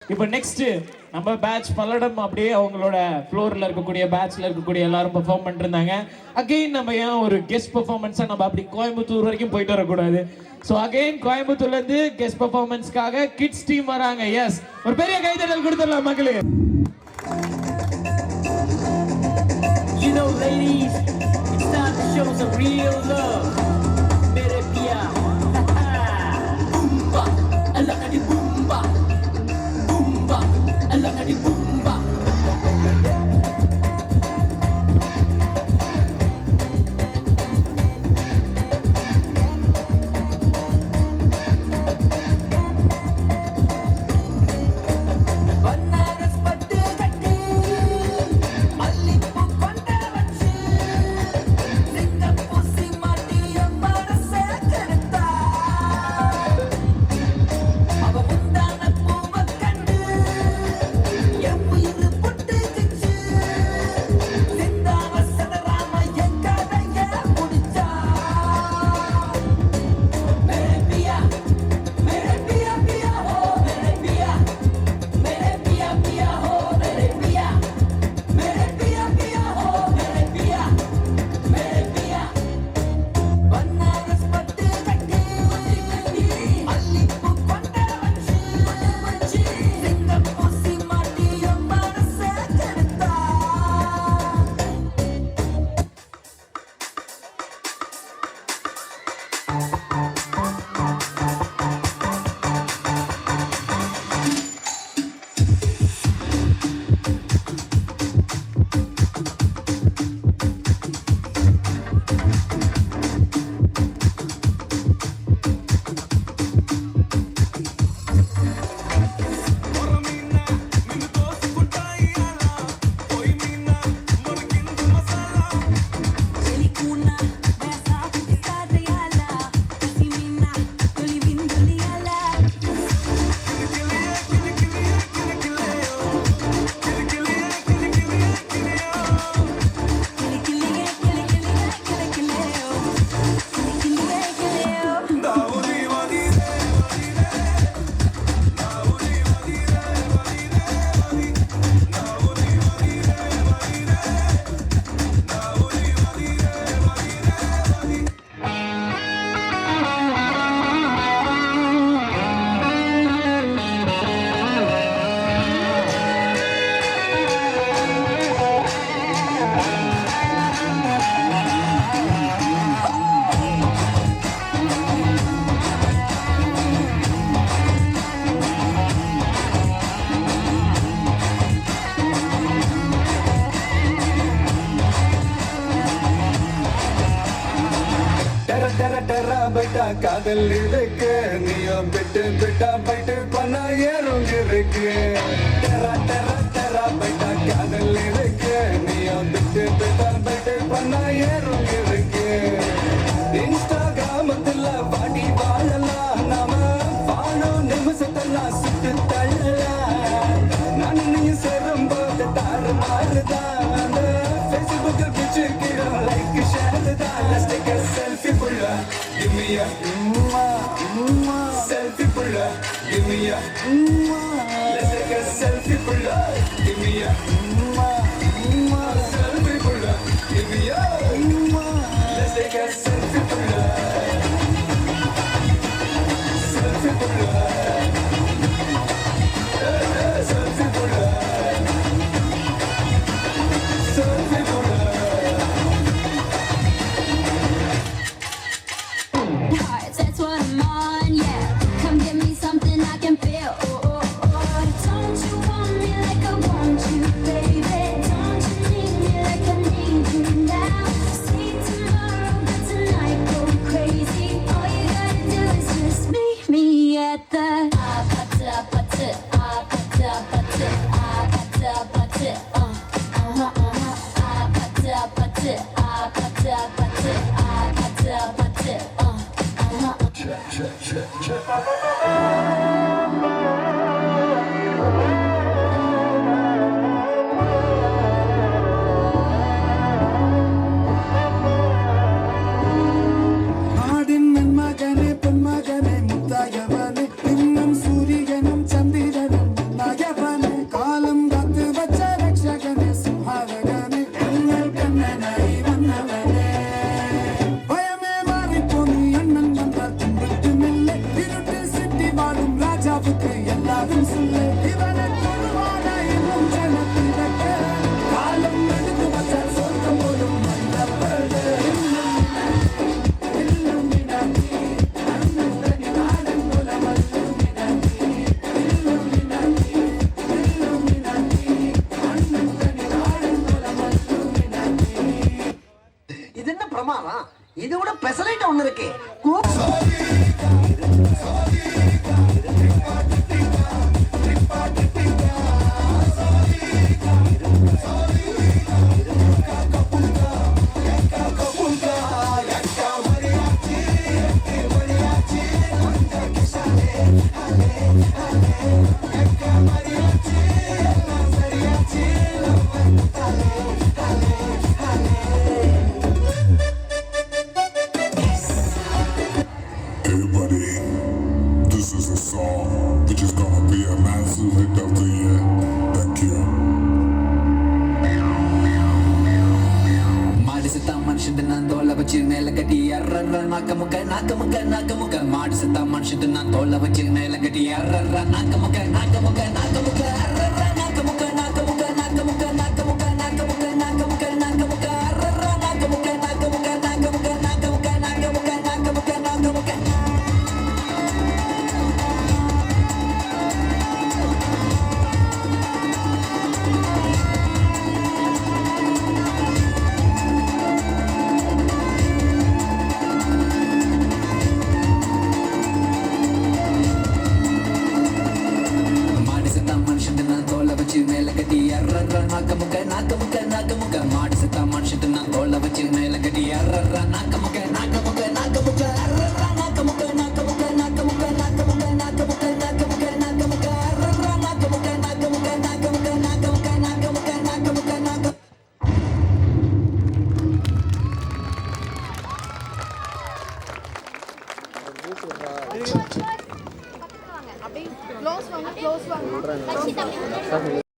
இப்போ நெக்ஸ்ட் நம்ம பேட்ச் பல்லடம் அப்படியே அவங்களோட ஃப்ளோரில் இருக்கக்கூடிய பேட்ச்ல இருக்கக்கூடிய எல்லாரும் பெர்ஃபார்ம் பண்ணிட்டு இருந்தாங்க. அகைன் நம்ம ஏன் ஒரு கெஸ்ட் பெர்ஃபார்மன்ஸா நம்ம அப்படி கோயம்புத்தூர் வரைக்கும் போயிட்டு வரக்கூடாது? ஸோ அகைன் கோயம்புத்தூர்ல இருந்து கெஸ்ட் பெர்ஃபார்மன்ஸ்க்காக கிட்ஸ் டீம் வராங்க. எஸ், ஒரு பெரிய கைதட்டல் கொடுத்துடலாம் மக்களுக்கு. You know, ladies, it's time to show some real love. Mere pia, boomba, alakadi boomba, boomba, alakadi boomba. பைட்டா காதல் இருக்கு, நீயும் விட்டு விட்டா பைட்டு பண்ண ஏறும் இருக்கு. டெரா டெரா டெரா பைட்டா காதல் இருக்கு, நீயும் விட்டு விட்டா பைட்டு பண்ண ஏறும் இருக்கு. இன்ஸ்டாகிராமத்துல பாடி வாழலாம், நாம வாழும் நிமிஷத்தெல்லாம் சுட்டு தள்ளலாம். நான் நீயும் சேரும் போது தாறு மாறுதான், அந்த Facebook பிடிச்சிக்கிறோம் லைக் ஷேர் தான். Let's take a selfie pulla, give me a selfie pulla, give me a let's take a selfie pulla, give me a selfie pulla, give me a let's take a selfie pulla, selfie pulla, selfie pulla, selfie pulla. That's what I'm on, yeah. Come give me something I can feel. Oh, oh, oh. Don't you want me like I want you, baby? சொல்லு இவனை தொழுவான இன்னும் ஜனத்தினக்க காலம் எடுத்து வச்ச சொர்க்கம் போலும் மண்டபடு இது என்ன பிரமாதம்? இதை விட பெசலைட் ஒண்ணு இருக்கு. Everybody, this is a song which is gonna be a massive hit of the year. Thank you. மாடு செத்தா மனுஷன் நான் தோலை வச்சு மேல கட்டி அர்ற நாக்க முக்க மாடு செத்தா மனுஷன் நான் தோலை வச்சு மேல கட்டி அர்ற நாக்க முக்க அர்ற நாக்க முக்க மேல கட்டி அர்ற நாக்க முக்க மாடு செத்தா மனுஷன் நான் தோலை வச்சு மேல கட்டி அர்ற நாக்க முக்க அர்ற நாக்க முக்க அப்படியே க்ளோஸ் வாங்க